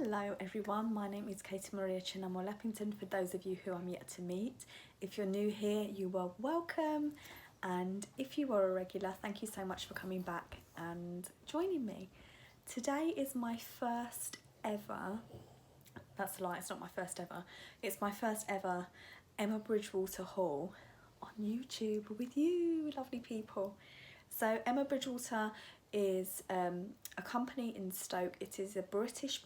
Hello everyone, my name is Katie Maria Chinamo-Leppington for those of you who I'm yet to meet. If you're new here, you are welcome, and if you are a regular, thank you so much for coming back and joining me. Today is my first ever, that's a lie, it's not my first ever, it's my first ever Emma Bridgewater haul on YouTube with you lovely people. So Emma Bridgewater is a company in Stoke. It is a British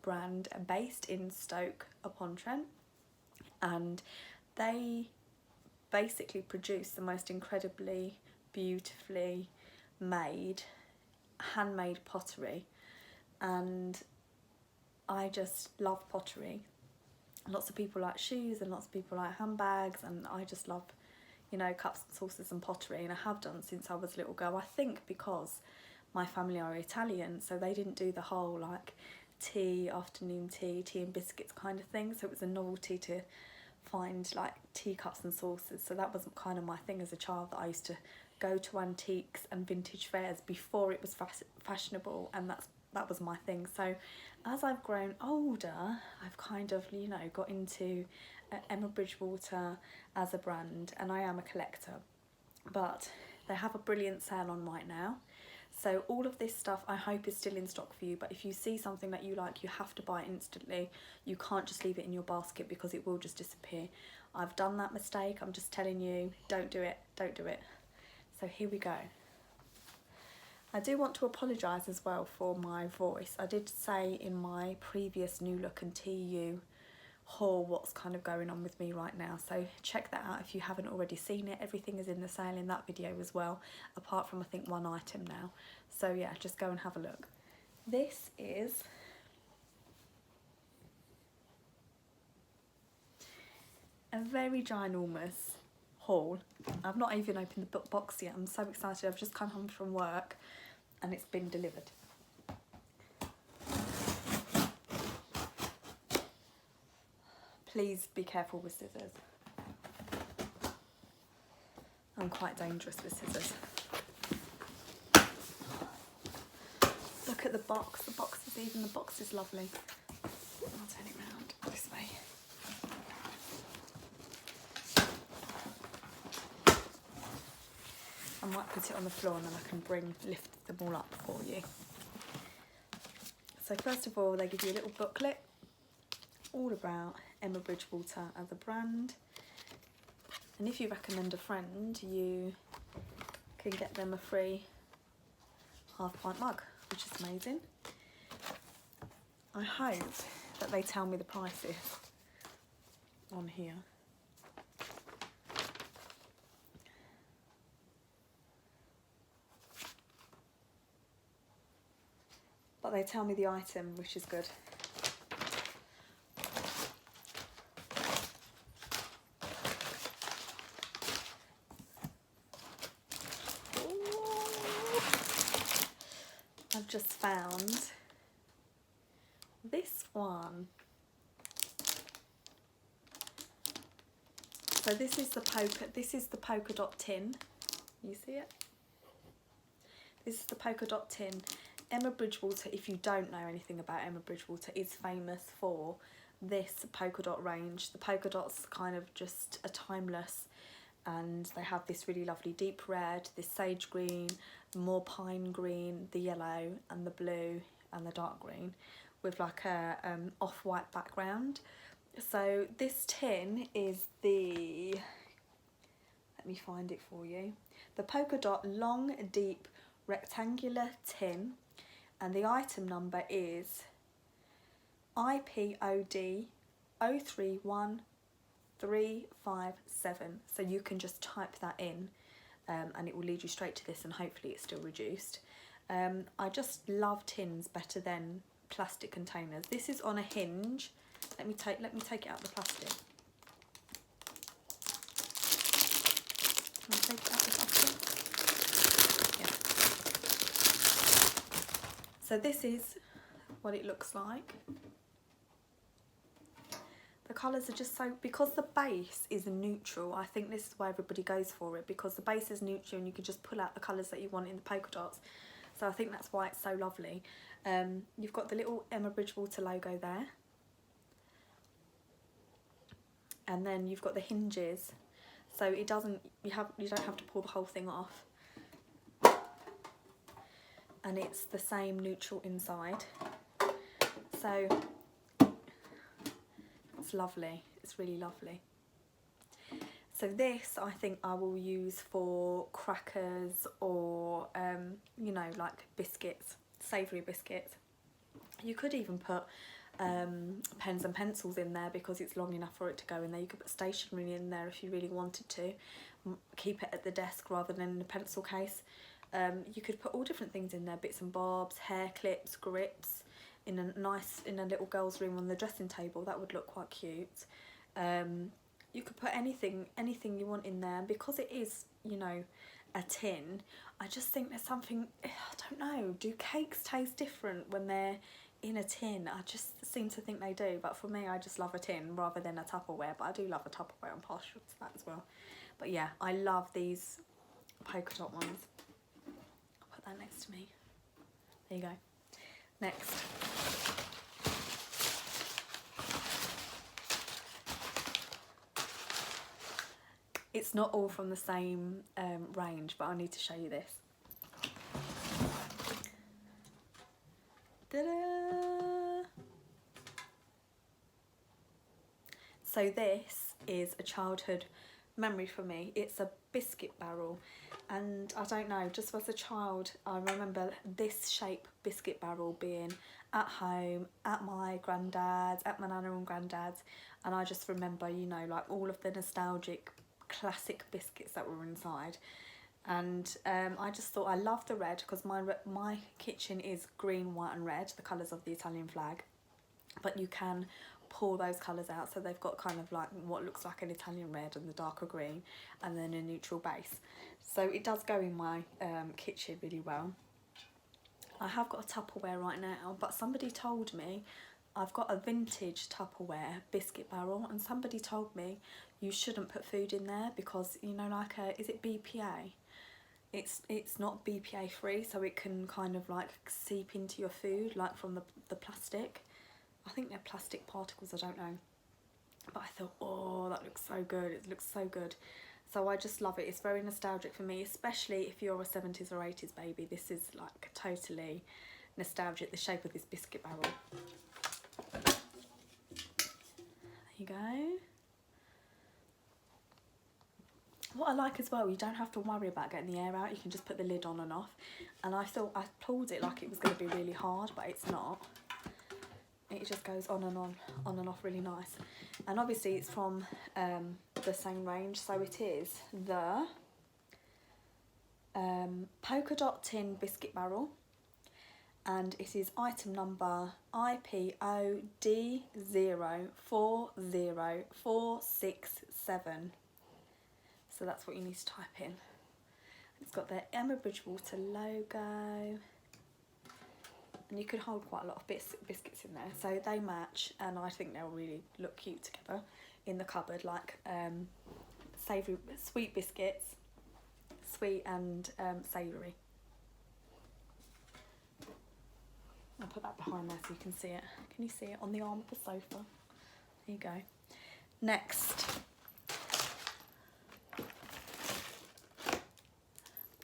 brand based in Stoke-upon-Trent, and they basically produce the most incredibly beautifully made handmade pottery, and I just love pottery. Lots of people like shoes and lots of people like handbags, and I just love, you know, cups and saucers and pottery, and I have done since I was a little girl. I think because my family are Italian, so they didn't do the whole like afternoon tea and biscuits kind of thing, so it was a novelty to find like teacups and saucers. So that was kind of my thing as a child, that I used to go to antiques and vintage fairs before it was fashionable, and that was my thing. So as I've grown older, I've kind of, you know, got into Emma Bridgewater as a brand, and I am a collector, but they have a brilliant sale on right now. So all of this stuff I hope is still in stock for you, but if you see something that you like, you have to buy it instantly. You can't just leave it in your basket because it will just disappear. I've done that mistake, I'm just telling you, don't do it, don't do it. So here we go. I do want to apologise as well for my voice. I did say in my previous New Look and TU haul what's kind of going on with me right now, so check that out if you haven't already seen it. Everything is in the sale in that video as well, apart from I think one item now. So yeah, just go and have a look. This is a very ginormous haul. I've not even opened the box yet. I'm so excited. I've just come home from work and it's been delivered. Please be careful with scissors. I'm quite dangerous with scissors. Look at the box. The box is lovely. I'll turn it round this way. I might put it on the floor and then I can lift them all up for you. So first of all, they give you a little booklet all about Emma Bridgewater as a brand, and if you recommend a friend, you can get them a free half-pint mug, which is amazing. I hope that they tell me the prices on here. But they tell me the item, which is good. I've just found this one. So this is the polka dot tin. You see it? This is the polka dot tin. Emma Bridgewater, if you don't know anything about Emma Bridgewater, is famous for this polka dot range. The polka dots kind of just are timeless, and they have this really lovely deep red, this sage green, more pine green, the yellow and the blue and the dark green, with like a off-white background. So this tin is the, let me find it for you, the polka dot long deep rectangular tin, and the item number is IPOD 031357. So you can just type that in and it will lead you straight to this, and hopefully it's still reduced. I just love tins better than plastic containers. This is on a hinge. Let me take it out of the plastic. Can I take it out of the plastic? Yeah. So this is what it looks like. The colours are just so, because the base is neutral, I think this is why everybody goes for it, because the base is neutral and you can just pull out the colours that you want in the polka dots. So I think that's why it's so lovely. You've got the little Emma Bridgewater logo there, and then you've got the hinges, so it doesn't, you don't have to pull the whole thing off, and it's the same neutral inside, so it's lovely, it's really lovely. So this I think I will use for crackers or you know, like biscuits, savoury biscuits. You could even put pens and pencils in there because it's long enough for it to go in there. You could put stationery in there if you really wanted to. Keep it at the desk rather than in a pencil case. You could put all different things in there, bits and bobs, hair clips, grips, in a little girl's room on the dressing table. That would look quite cute. You could put anything you want in there, because it is, you know, a tin. I just think there's something, I don't know, do cakes taste different when they're in a tin? I just seem to think they do, but for me, I just love a tin rather than a Tupperware, but I do love a Tupperware, I'm partial to that as well. But yeah, I love these polka dot ones. I'll put that next to me. There you go. Next. It's not all from the same range, but I need to show you this. Ta-da! So this is a childhood memory for me. It's a biscuit barrel, and I don't know, just as a child I remember this shape biscuit barrel being at home, at my granddad's, at my nana and granddad's, and I just remember, you know, like all of the nostalgic classic biscuits that were inside. And I just thought, I love the red because my kitchen is green, white and red, the colours of the Italian flag, but you can pour those colours out, so they've got kind of like what looks like an Italian red and the darker green, and then a neutral base, so it does go in my kitchen really well. I have got a Tupperware right now, but somebody told me I've got a vintage Tupperware biscuit barrel, and somebody told me you shouldn't put food in there because, you know, like is it BPA? It's not BPA free, so it can kind of like seep into your food, like from the plastic. I think they're plastic particles, I don't know. But I thought, oh, that looks so good, it looks so good. So I just love it, it's very nostalgic for me, especially if you're a 70s or 80s baby. This is like totally nostalgic, the shape of this biscuit barrel. There you go. What I like as well, you don't have to worry about getting the air out, you can just put the lid on and off. And I thought, I pulled it like it was going to be really hard, but it's not. It just goes on and off really nice. And obviously it's from the same range, so it is the Polka Dot tin biscuit barrel, and it is item number IPOD040467. So that's what you need to type in. It's got the Emma Bridgewater logo, and you could hold quite a lot of biscuits in there, so they match, and I think they'll really look cute together in the cupboard, like savoury, sweet biscuits, sweet and savoury. I'll put that behind there so you can see it. Can you see it on the arm of the sofa? There you go. Next.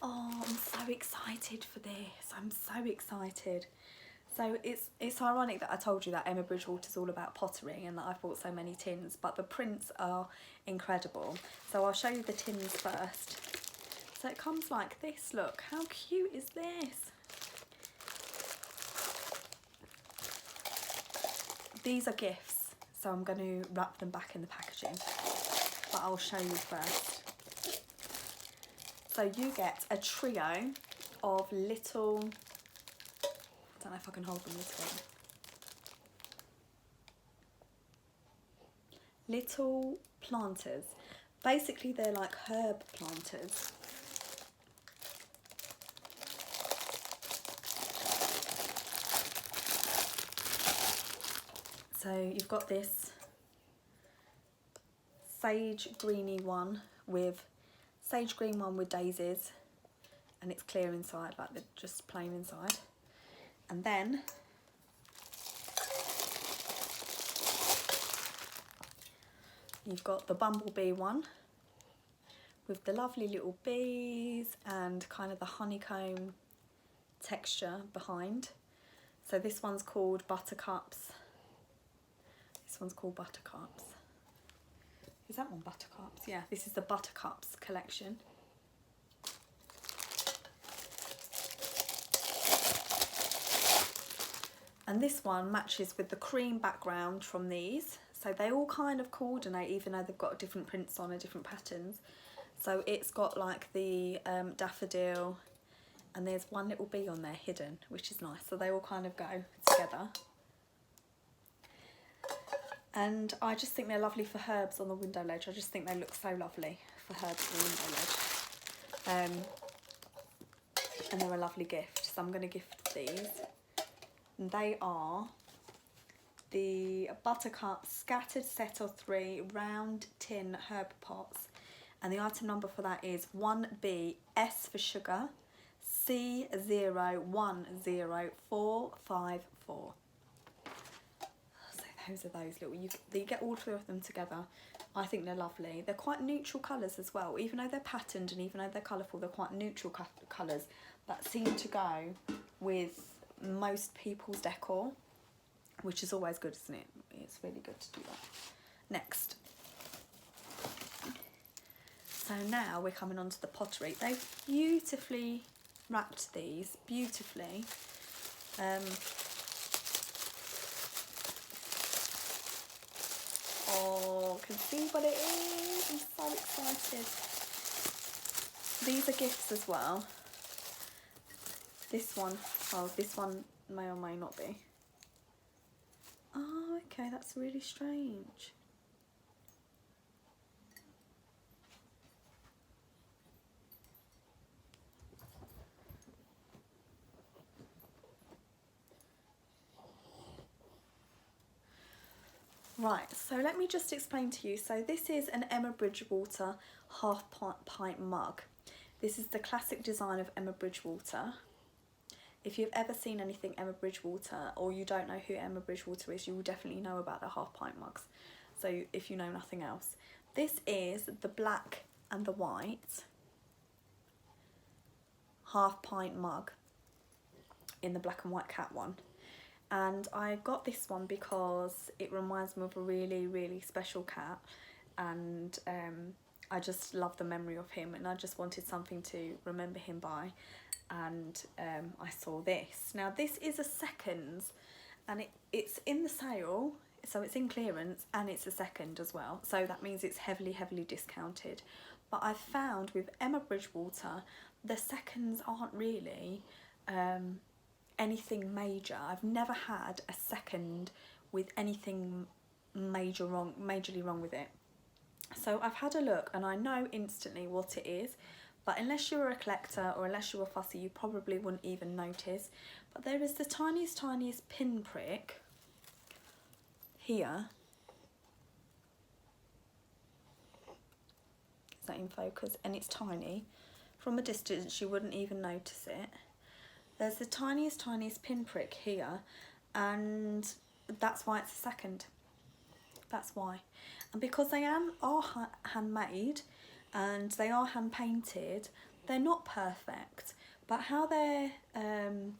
Oh, I'm so excited for this. I'm so excited. So it's ironic that I told you that Emma Bridgewater is all about pottery and that I've bought so many tins, but the prints are incredible. So I'll show you the tins first. So it comes like this, look, how cute is this? These are gifts, so I'm going to wrap them back in the packaging, but I'll show you first. So you get a trio of little, I don't know if I can hold them this way, little planters. Basically they're like herb planters. So you've got this sage greeny one with sage green one with daisies, and it's clear inside, like they're just plain inside. And then you've got the bumblebee one with the lovely little bees and kind of the honeycomb texture behind. So this one's called Buttercups. This one's called Buttercups. Is that one Buttercups? Yeah, this is the Buttercups collection. And this one matches with the cream background from these. So they all kind of coordinate, even though they've got different prints on and different patterns. So it's got like the daffodil, and there's one little bee on there hidden, which is nice. So they all kind of go together. And I just think they're lovely for herbs on the window ledge. I just think they look so lovely for herbs on the window ledge. And they're a lovely gift. So I'm going to gift these. And they are the Buttercup Scattered Set of 3 Round Tin Herb Pots. And the item number for that is 1B, S for sugar, C010454. So those are those little, you get all 3 of them together. I think they're lovely. They're quite neutral colours as well. Even though they're patterned and even though they're colourful, they're quite neutral colours that seem to go with most people's decor, which is always good, isn't it? It's really good to do that. Next. So now we're coming on to the pottery. They've beautifully wrapped these, beautifully. Oh, can see what it is. I'm so excited. These are gifts as well. This one, oh, this one may or may not be. Oh, okay, that's really strange. Right, so let me just explain to you. So this is an Emma Bridgewater half pint mug. This is the classic design of Emma Bridgewater. If you've ever seen anything Emma Bridgewater, or you don't know who Emma Bridgewater is, you will definitely know about the half pint mugs. So if you know nothing else. This is the black and the white half pint mug in the black and white cat one. And I got this one because it reminds me of a really, really special cat, and I just love the memory of him, and I just wanted something to remember him by, and I saw this. Now this is a seconds, and it's in the sale, so it's in clearance, and it's a second as well, so that means it's heavily, heavily discounted. But I've found with Emma Bridgewater, the seconds aren't really anything major. I've never had a second with anything majorly wrong with it. So I've had a look and I know instantly what it is, but unless you're a collector or unless you're a fussy, you probably wouldn't even notice. But there is the tiniest pinprick here. Is that in focus? And it's tiny. From a distance you wouldn't even notice it. There's the tiniest pinprick here, and that's why it's a second. That's why. And because they are handmade and they are hand painted, they're not perfect. But how they're hand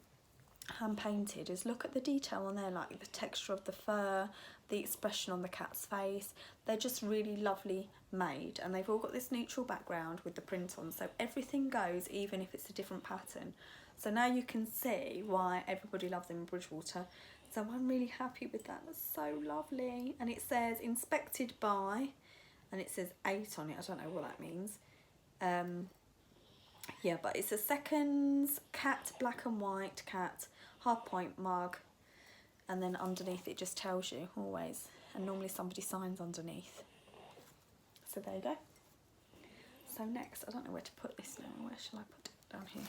painted is, look at the detail on there, like the texture of the fur, the expression on the cat's face. They're just really lovely made, and they've all got this neutral background with the print on, so everything goes, even if it's a different pattern. So now you can see why everybody loves them in Bridgewater. So I'm really happy with that. That's so lovely. And it says inspected by, and it says 8 on it. I don't know what that means. Yeah, but it's a seconds cat, black and white cat, half pint mug. And then underneath it just tells you always. And normally somebody signs underneath. So there you go. So next, I don't know where to put this now. Where shall I put it? Down here.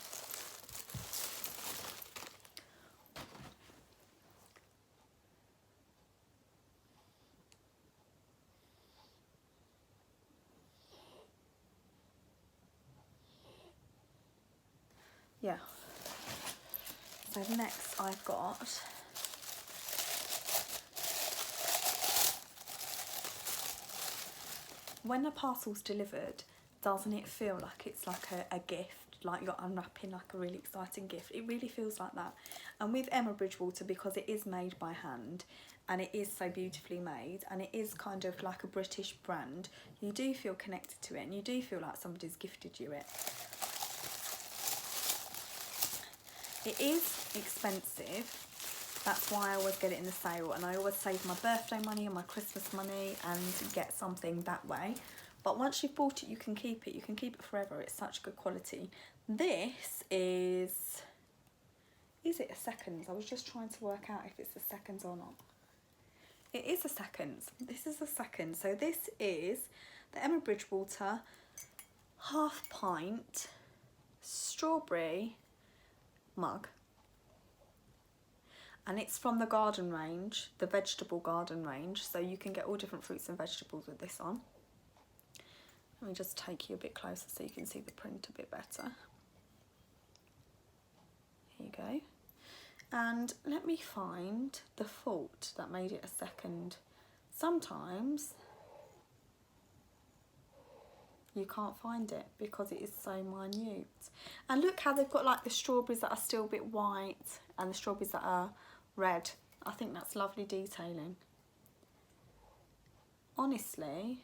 Yeah. So next I've got when a parcel's delivered, doesn't it feel like it's like a gift, like you're unwrapping like a really exciting gift? It really feels like that. And with Emma Bridgewater, because it is made by hand and it is so beautifully made and it is kind of like a British brand, you do feel connected to it and you do feel like somebody's gifted you it. It is expensive. That's why I always get it in the sale, and I always save my birthday money and my Christmas money and get something that way. But once you've bought it, you can keep it. You can keep it forever. It's such good quality. This is it a seconds? I was just trying to work out if it's a seconds or not. It is a seconds. This is a second. So this is the Emma Bridgewater half pint strawberry mug. And it's from the garden range, the vegetable garden range. So you can get all different fruits and vegetables with this on. Let me just take you a bit closer so you can see the print a bit better. Here you go. And let me find the fault that made it a second. Sometimes you can't find it because it is so minute. And look how they've got like the strawberries that are still a bit white and the strawberries that are red. I think that's lovely detailing. Honestly,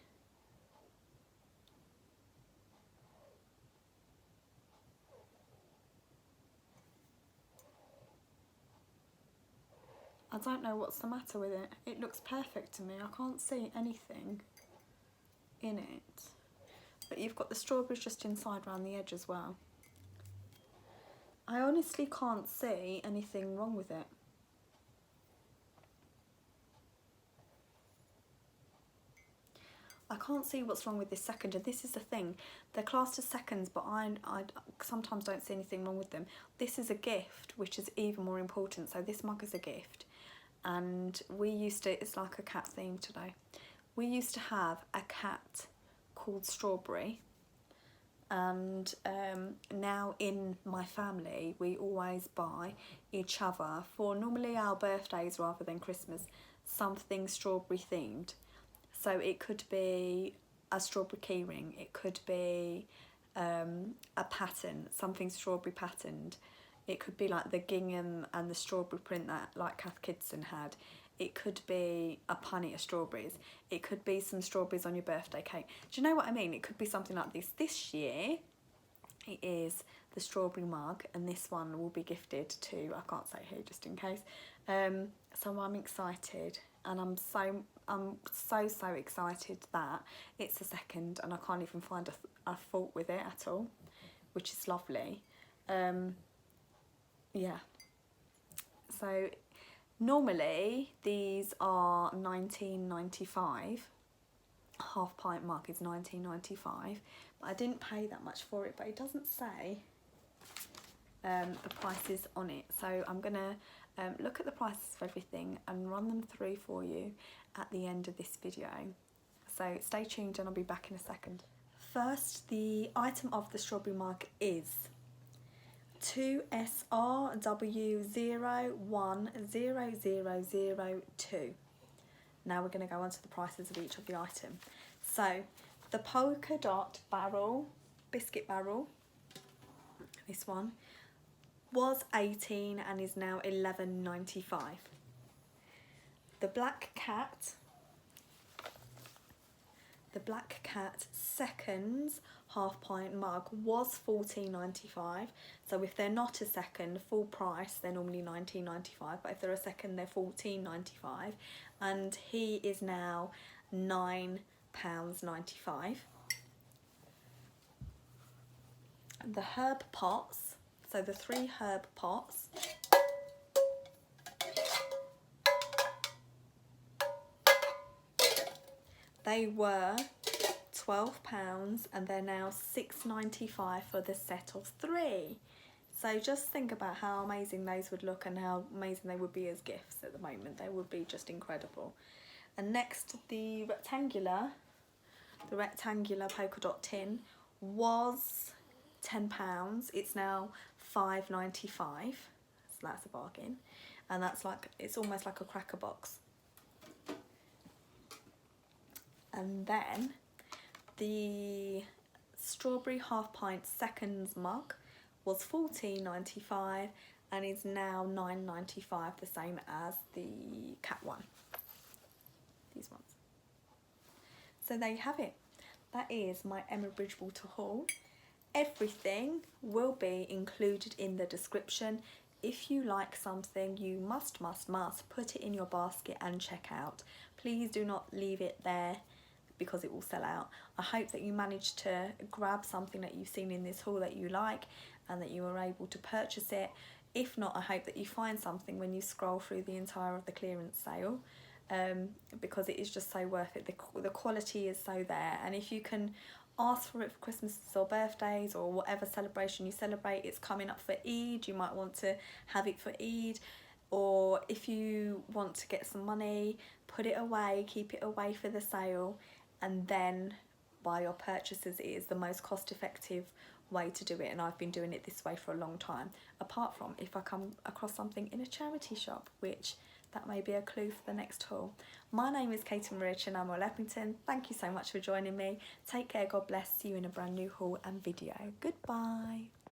I don't know what's the matter with it. It looks perfect to me. I can't see anything in it. But you've got the strawberries just inside around the edge as well. I honestly can't see anything wrong with it. I can't see what's wrong with this second, and this is the thing. They're classed as seconds, but I sometimes don't see anything wrong with them. This is a gift, which is even more important. So this mug is a gift. And we used to, it's like a cat theme today. We used to have a cat called Strawberry. And now in my family, we always buy each other for normally our birthdays rather than Christmas, something strawberry themed. So it could be a strawberry keyring, it could be a pattern, something strawberry patterned. It could be like the gingham and the strawberry print that like Kath Kidson had. It could be a punny of strawberries. It could be some strawberries on your birthday cake. Do you know what I mean? It could be something like this. This year, it is the strawberry mug, and this one will be gifted to, I can't say who just in case. So I'm excited, and I'm so excited that it's a second, and I can't even find a fault with it at all, which is lovely. Yeah. So normally these are £19.95. Half pint mug is £19.95, but I didn't pay that much for it, but it doesn't say the prices on it. So I'm gonna look at the prices of everything and run them through for you at the end of this video. So stay tuned and I'll be back in a second. First, the item of the strawberry mug is 2SRW0100002. Now we're going to go on to the prices of each of the item. So the Polka Dot barrel, biscuit barrel, this one, was 18 and is now £11.95. The Black Cat seconds half pint mug was £14.95. So if they're not a second full price, they're normally £19.95, but if they're a second, they're £14.95, and he is now £9.95. The herb pots, so the 3 herb pots, they were £12 and they're now £6.95 for the set of 3. So just think about how amazing those would look and how amazing they would be as gifts at the moment. They would be just incredible. And next, the rectangular polka dot tin was £10. It's now £5.95. that's a bargain. And that's like, it's almost like a cracker box. And then the strawberry half pint seconds mug was $14.95 and is now $9.95, the same as the cat one, these ones. So there you have it. That is my Emma Bridgewater haul. Everything will be included in the description. If you like something, you must put it in your basket and check out. Please do not leave it there because it will sell out. I hope that you managed to grab something that you've seen in this haul that you like and that you were able to purchase it. If not, I hope that you find something when you scroll through the entire of the clearance sale, because it is just so worth it. The quality is so there, and if you can ask for it for Christmas or birthdays or whatever celebration you celebrate, it's coming up for Eid, you might want to have it for Eid. Or if you want to get some money, put it away, keep it away for the sale, and then buy your purchases. It is the most cost-effective way to do it, and I've been doing it this way for a long time, apart from if I come across something in a charity shop, which that may be a clue for the next haul. My name is Katie Maria Chinamo-Leppington. Thank you so much for joining me. Take care, God bless. See you in a brand new haul and video. Goodbye.